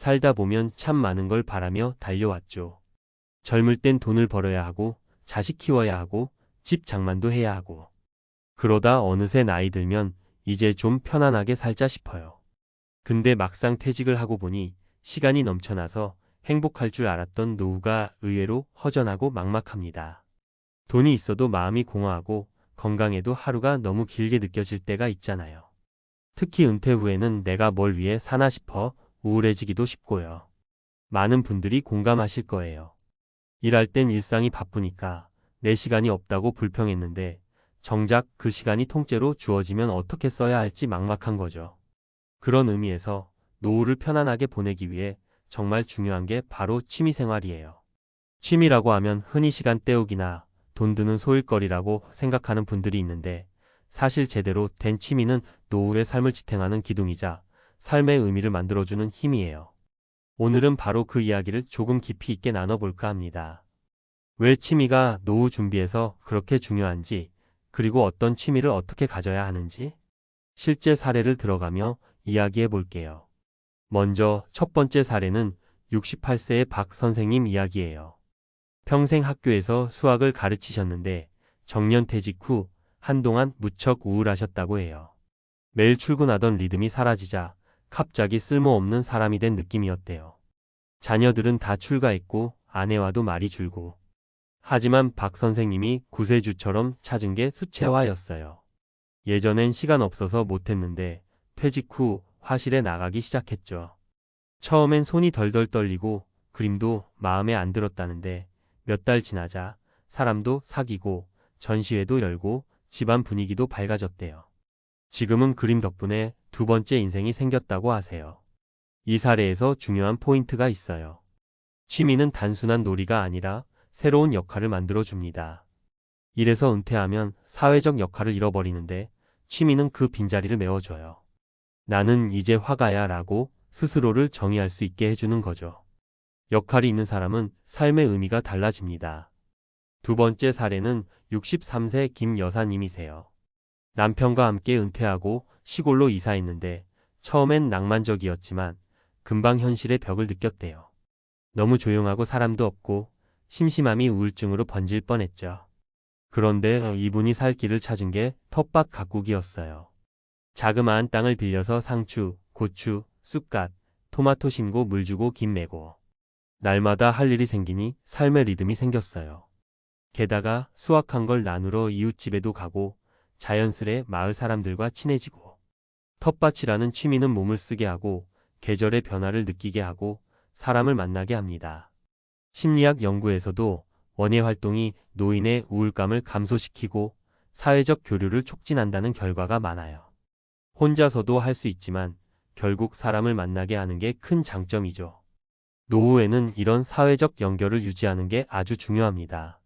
살다 보면 참 많은 걸 바라며 달려왔죠. 젊을 땐 돈을 벌어야 하고, 자식 키워야 하고, 집 장만도 해야 하고. 그러다 어느새 나이 들면 이제 좀 편안하게 살자 싶어요. 근데 막상 퇴직을 하고 보니 시간이 넘쳐나서 행복할 줄 알았던 노후가 의외로 허전하고 막막합니다. 돈이 있어도 마음이 공허하고 건강해도 하루가 너무 길게 느껴질 때가 있잖아요. 특히 은퇴 후에는 내가 뭘 위해 사나 싶어 우울해지기도 쉽고요. 많은 분들이 공감하실 거예요. 일할 땐 일상이 바쁘니까 내 시간이 없다고 불평했는데 정작 그 시간이 통째로 주어지면 어떻게 써야 할지 막막한 거죠. 그런 의미에서 노후를 편안하게 보내기 위해 정말 중요한 게 바로 취미생활이에요. 취미라고 하면 흔히 시간 때우기나 돈 드는 소일거리라고 생각하는 분들이 있는데 사실 제대로 된 취미는 노후의 삶을 지탱하는 기둥이자 삶의 의미를 만들어주는 힘이에요. 오늘은 바로 그 이야기를 조금 깊이 있게 나눠볼까 합니다. 왜 취미가 노후 준비에서 그렇게 중요한지, 그리고 어떤 취미를 어떻게 가져야 하는지 실제 사례를 들어가며 이야기해 볼게요. 먼저 첫 번째 사례는 68세의 박 선생님 이야기예요. 평생 학교에서 수학을 가르치셨는데 정년퇴직 후 한동안 무척 우울하셨다고 해요. 매일 출근하던 리듬이 사라지자 갑자기 쓸모없는 사람이 된 느낌이었대요. 자녀들은 다 출가했고 아내와도 말이 줄고. 하지만 박 선생님이 구세주처럼 찾은 게 수채화였어요. 예전엔 시간 없어서 못했는데 퇴직 후 화실에 나가기 시작했죠. 처음엔 손이 덜덜 떨리고 그림도 마음에 안 들었다는데 몇 달 지나자 사람도 사귀고 전시회도 열고 집안 분위기도 밝아졌대요. 지금은 그림 덕분에 두 번째 인생이 생겼다고 하세요. 이 사례에서 중요한 포인트가 있어요. 취미는 단순한 놀이가 아니라 새로운 역할을 만들어줍니다. 이래서 은퇴하면 사회적 역할을 잃어버리는데 취미는 그 빈자리를 메워줘요. 나는 이제 화가야 라고 스스로를 정의할 수 있게 해주는 거죠. 역할이 있는 사람은 삶의 의미가 달라집니다. 두 번째 사례는 63세 김 여사님이세요. 남편과 함께 은퇴하고 시골로 이사했는데 처음엔 낭만적이었지만 금방 현실의 벽을 느꼈대요. 너무 조용하고 사람도 없고 심심함이 우울증으로 번질 뻔했죠. 그런데 이분이 살 길을 찾은 게 텃밭 가꾸기였어요. 자그마한 땅을 빌려서 상추, 고추, 쑥갓, 토마토 심고 물 주고 김 메고. 날마다 할 일이 생기니 삶의 리듬이 생겼어요. 게다가 수확한 걸 나누러 이웃집에도 가고 자연스레 마을 사람들과 친해지고. 텃밭이라는 취미는 몸을 쓰게 하고 계절의 변화를 느끼게 하고 사람을 만나게 합니다. 심리학 연구에서도 원예 활동이 노인의 우울감을 감소시키고 사회적 교류를 촉진한다는 결과가 많아요. 혼자서도 할 수 있지만 결국 사람을 만나게 하는 게 큰 장점이죠. 노후에는 이런 사회적 연결을 유지하는 게 아주 중요합니다.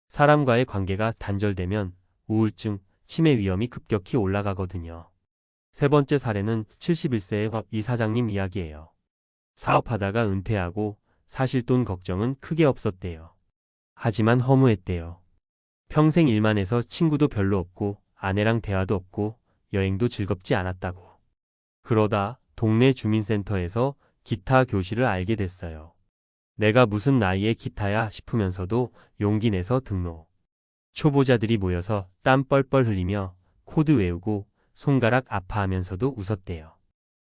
사람과의 관계가 단절되면 우울증, 치매 위험이 급격히 올라가거든요. 세 번째 사례는 71세의 박 이사장님 이야기예요. 사업하다가 은퇴하고 사실 돈 걱정은 크게 없었대요. 하지만 허무했대요. 평생 일만 해서 친구도 별로 없고 아내랑 대화도 없고 여행도 즐겁지 않았다고. 그러다 동네 주민센터에서 기타 교실을 알게 됐어요. 내가 무슨 나이에 기타야 싶으면서도 용기 내서 등록. 초보자들이 모여서 땀 뻘뻘 흘리며 코드 외우고 손가락 아파하면서도 웃었대요.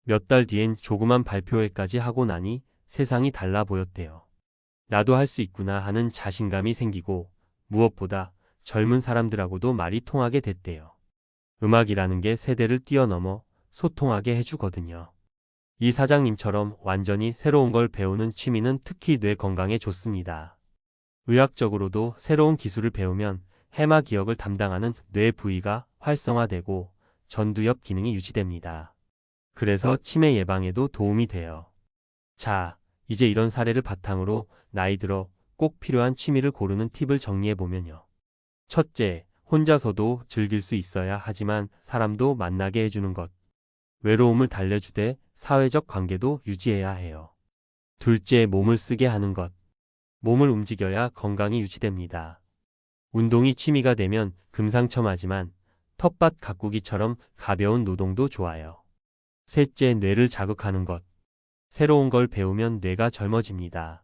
몇 달 뒤엔 조그만 발표회까지 하고 나니 세상이 달라 보였대요. 나도 할 수 있구나 하는 자신감이 생기고 무엇보다 젊은 사람들하고도 말이 통하게 됐대요. 음악이라는 게 세대를 뛰어넘어 소통하게 해주거든요. 이 사장님처럼 완전히 새로운 걸 배우는 취미는 특히 뇌 건강에 좋습니다. 의학적으로도 새로운 기술을 배우면 해마 기억을 담당하는 뇌 부위가 활성화되고 전두엽 기능이 유지됩니다. 그래서 치매 예방에도 도움이 돼요. 자, 이제 이런 사례를 바탕으로 나이 들어 꼭 필요한 취미를 고르는 팁을 정리해보면요. 첫째, 혼자서도 즐길 수 있어야 하지만 사람도 만나게 해주는 것. 외로움을 달래주되 사회적 관계도 유지해야 해요. 둘째, 몸을 쓰게 하는 것. 몸을 움직여야 건강이 유지됩니다. 운동이 취미가 되면 금상첨화지만 텃밭 가꾸기처럼 가벼운 노동도 좋아요. 셋째, 뇌를 자극하는 것. 새로운 걸 배우면 뇌가 젊어집니다.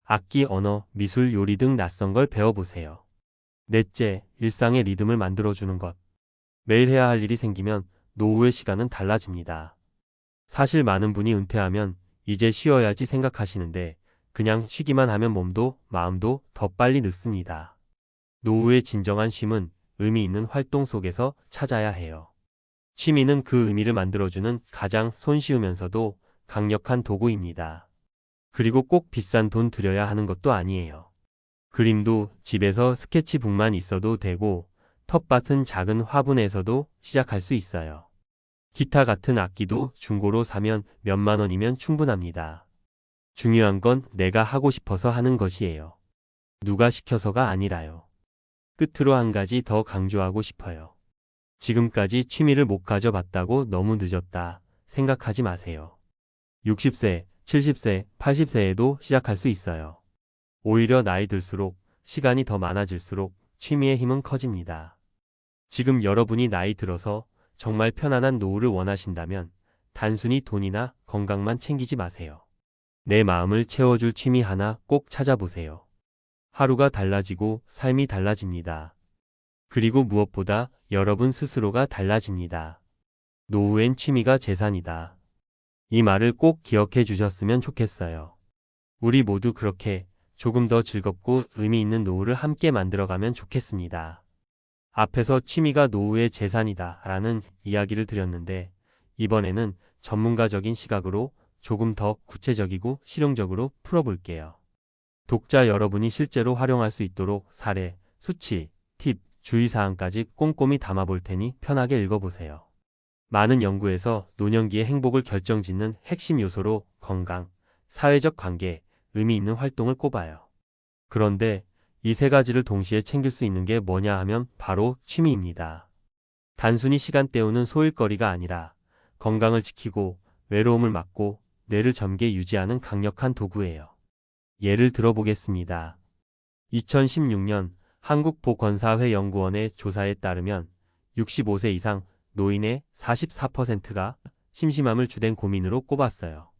악기, 언어, 미술, 요리 등 낯선 걸 배워보세요. 넷째, 일상의 리듬을 만들어주는 것. 매일 해야 할 일이 생기면 노후의 시간은 달라집니다. 사실 많은 분이 은퇴하면 이제 쉬어야지 생각하시는데 그냥 쉬기만 하면 몸도 마음도 더 빨리 늙습니다. 노후의 진정한 쉼은 의미 있는 활동 속에서 찾아야 해요. 취미는 그 의미를 만들어주는 가장 손쉬우면서도 강력한 도구입니다. 그리고 꼭 비싼 돈 들여야 하는 것도 아니에요. 그림도 집에서 스케치북만 있어도 되고 텃밭은 작은 화분에서도 시작할 수 있어요. 기타 같은 악기도 중고로 사면 몇만 원이면 충분합니다. 중요한 건 내가 하고 싶어서 하는 것이에요. 누가 시켜서가 아니라요. 끝으로 한 가지 더 강조하고 싶어요. 지금까지 취미를 못 가져봤다고 너무 늦었다 생각하지 마세요. 60세, 70세, 80세에도 시작할 수 있어요. 오히려 나이 들수록 시간이 더 많아질수록 취미의 힘은 커집니다. 지금 여러분이 나이 들어서 정말 편안한 노후를 원하신다면 단순히 돈이나 건강만 챙기지 마세요. 내 마음을 채워줄 취미 하나 꼭 찾아보세요. 하루가 달라지고 삶이 달라집니다. 그리고 무엇보다 여러분 스스로가 달라집니다. 노후엔 취미가 재산이다. 이 말을 꼭 기억해 주셨으면 좋겠어요. 우리 모두 그렇게 조금 더 즐겁고 의미 있는 노후를 함께 만들어가면 좋겠습니다. 앞에서 취미가 노후의 재산이다 라는 이야기를 드렸는데 이번에는 전문가적인 시각으로 조금 더 구체적이고 실용적으로 풀어볼게요. 독자 여러분이 실제로 활용할 수 있도록 사례, 수치, 팁, 주의사항까지 꼼꼼히 담아볼 테니 편하게 읽어보세요. 많은 연구에서 노년기의 행복을 결정짓는 핵심 요소로 건강, 사회적 관계, 의미 있는 활동을 꼽아요. 그런데 이 세 가지를 동시에 챙길 수 있는 게 뭐냐 하면 바로 취미입니다. 단순히 시간 때우는 소일거리가 아니라 건강을 지키고 외로움을 막고 뇌를 젊게 유지하는 강력한 도구예요. 예를 들어보겠습니다. 2016년 한국보건사회연구원의 조사에 따르면 65세 이상 노인의 44%가 심심함을 주된 고민으로 꼽았어요.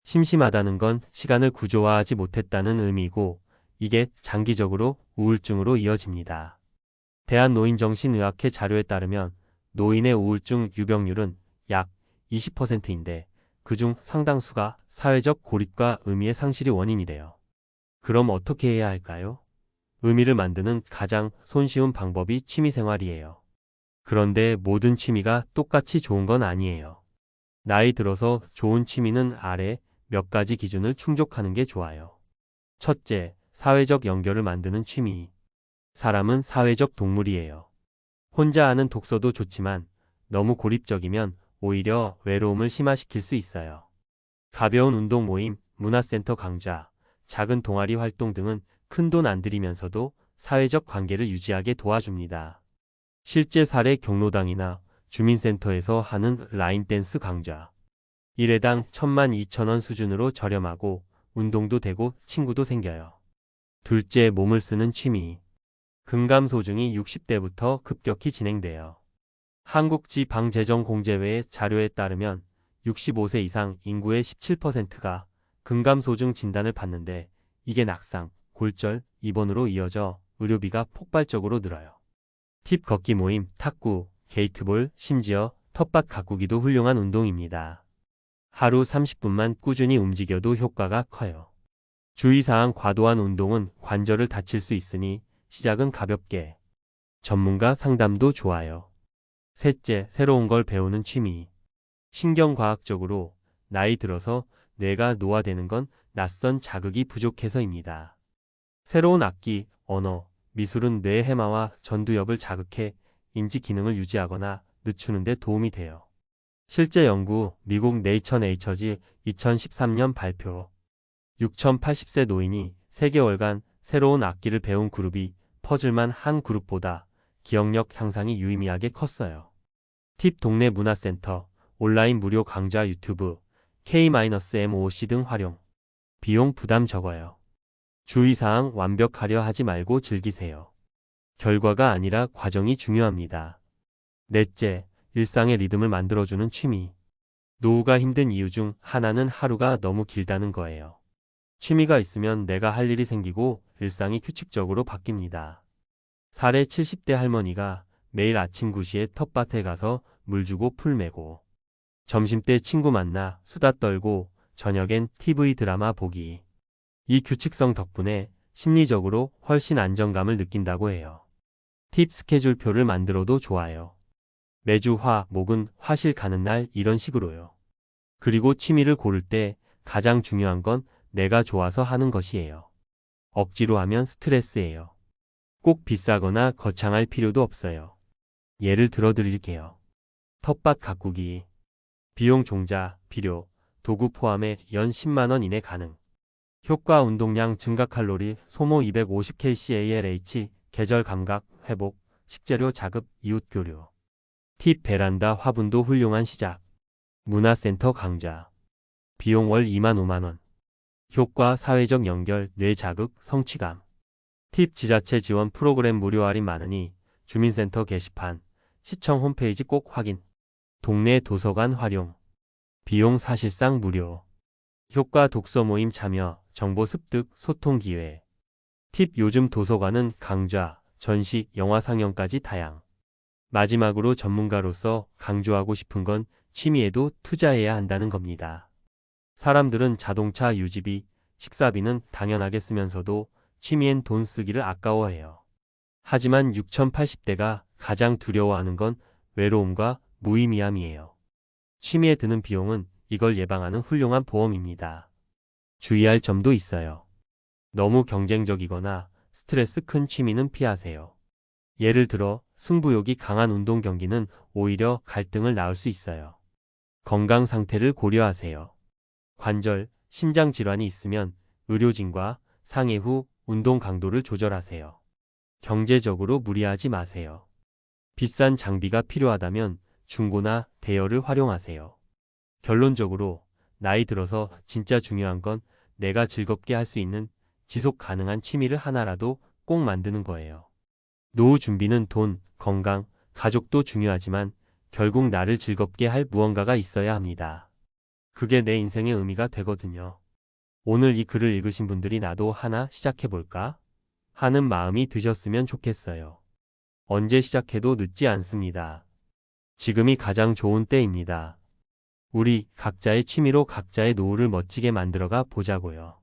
심심하다는 건 시간을 구조화하지 못했다는 의미고 이게 장기적으로 우울증으로 이어집니다. 대한노인정신의학회 자료에 따르면 노인의 우울증 유병률은 약 20%인데 그중 상당수가 사회적 고립과 의미의 상실이 원인이래요. 그럼 어떻게 해야 할까요? 의미를 만드는 가장 손쉬운 방법이 취미생활이에요. 그런데 모든 취미가 똑같이 좋은 건 아니에요. 나이 들어서 좋은 취미는 아래 몇 가지 기준을 충족하는 게 좋아요. 첫째, 사회적 연결을 만드는 취미. 사람은 사회적 동물이에요. 혼자 하는 독서도 좋지만 너무 고립적이면 오히려 외로움을 심화시킬 수 있어요. 가벼운 운동 모임, 문화센터 강좌, 작은 동아리 활동 등은 큰 돈 안 들이면서도 사회적 관계를 유지하게 도와줍니다. 실제 사례 경로당이나 주민센터에서 하는 라인 댄스 강좌. 1회당 12,000원 수준으로 저렴하고 운동도 되고 친구도 생겨요. 둘째, 몸을 쓰는 취미. 금감소증이 60대부터 급격히 진행돼요. 한국지방재정공제회의 자료에 따르면 65세 이상 인구의 17%가 금감소증 진단을 받는데 이게 낙상, 골절, 입원으로 이어져 의료비가 폭발적으로 늘어요. 팁 걷기 모임, 탁구, 게이트볼, 심지어 텃밭 가꾸기도 훌륭한 운동입니다. 하루 30분만 꾸준히 움직여도 효과가 커요. 주의사항 과도한 운동은 관절을 다칠 수 있으니 시작은 가볍게. 전문가 상담도 좋아요. 셋째, 새로운 걸 배우는 취미. 신경과학적으로 나이 들어서 뇌가 노화되는 건 낯선 자극이 부족해서입니다. 새로운 악기, 언어, 미술은 뇌 해마와 전두엽을 자극해 인지 기능을 유지하거나 늦추는 데 도움이 돼요. 실제 연구, 미국 네이처지 2013년 발표. 6,080세 노인이 3개월간 새로운 악기를 배운 그룹이 퍼즐만 한 그룹보다 기억력 향상이 유의미하게 컸어요. 팁 동네 문화센터, 온라인 무료 강좌 유튜브, K-MOOC 등 활용. 비용 부담 적어요. 주의사항 완벽하려 하지 말고 즐기세요. 결과가 아니라 과정이 중요합니다. 넷째, 일상의 리듬을 만들어주는 취미. 노후가 힘든 이유 중 하나는 하루가 너무 길다는 거예요. 취미가 있으면 내가 할 일이 생기고 일상이 규칙적으로 바뀝니다. 사례 70대 할머니가 매일 아침 9시에 텃밭에 가서 물 주고 풀 메고, 점심때 친구 만나 수다 떨고, 저녁엔 TV 드라마 보기. 이 규칙성 덕분에 심리적으로 훨씬 안정감을 느낀다고 해요. 팁 스케줄표를 만들어도 좋아요. 매주 화, 목은 화실 가는 날 이런 식으로요. 그리고 취미를 고를 때 가장 중요한 건 내가 좋아서 하는 것이에요. 억지로 하면 스트레스예요. 꼭 비싸거나 거창할 필요도 없어요. 예를 들어 드릴게요. 텃밭 가꾸기. 비용 종자, 비료, 도구 포함해 연 10만 원 이내 가능. 효과 운동량 증가 칼로리 소모 250kcal 계절 감각 회복 식재료 자급 이웃 교류. 팁 베란다 화분도 훌륭한 시작. 문화센터 강좌. 비용 월 2만 5만 원. 효과 사회적 연결 뇌 자극 성취감. 팁 지자체 지원 프로그램 무료 할인 많으니 주민센터 게시판 시청 홈페이지 꼭 확인. 동네 도서관 활용. 비용 사실상 무료. 효과 독서 모임 참여, 정보 습득, 소통 기회. 팁 요즘 도서관은 강좌, 전시, 영화 상영까지 다양. 마지막으로 전문가로서 강조하고 싶은 건 취미에도 투자해야 한다는 겁니다. 사람들은 자동차 유지비, 식사비는 당연하게 쓰면서도 취미엔 돈 쓰기를 아까워해요. 하지만 6080대가 가장 두려워하는 건 외로움과 무의미함이에요. 취미에 드는 비용은 이걸 예방하는 훌륭한 보험입니다. 주의할 점도 있어요. 너무 경쟁적이거나 스트레스 큰 취미는 피하세요. 예를 들어 승부욕이 강한 운동 경기는 오히려 갈등을 낳을 수 있어요. 건강 상태를 고려하세요. 관절, 심장 질환이 있으면 의료진과 상의 후 운동 강도를 조절하세요. 경제적으로 무리하지 마세요. 비싼 장비가 필요하다면 중고나 대여를 활용하세요. 결론적으로 나이 들어서 진짜 중요한 건 내가 즐겁게 할 수 있는 지속 가능한 취미를 하나라도 꼭 만드는 거예요. 노후 준비는 돈, 건강, 가족도 중요하지만 결국 나를 즐겁게 할 무언가가 있어야 합니다. 그게 내 인생의 의미가 되거든요. 오늘 이 글을 읽으신 분들이 나도 하나 시작해볼까? 하는 마음이 드셨으면 좋겠어요. 언제 시작해도 늦지 않습니다. 지금이 가장 좋은 때입니다. 우리 각자의 취미로 각자의 노후를 멋지게 만들어가 보자고요.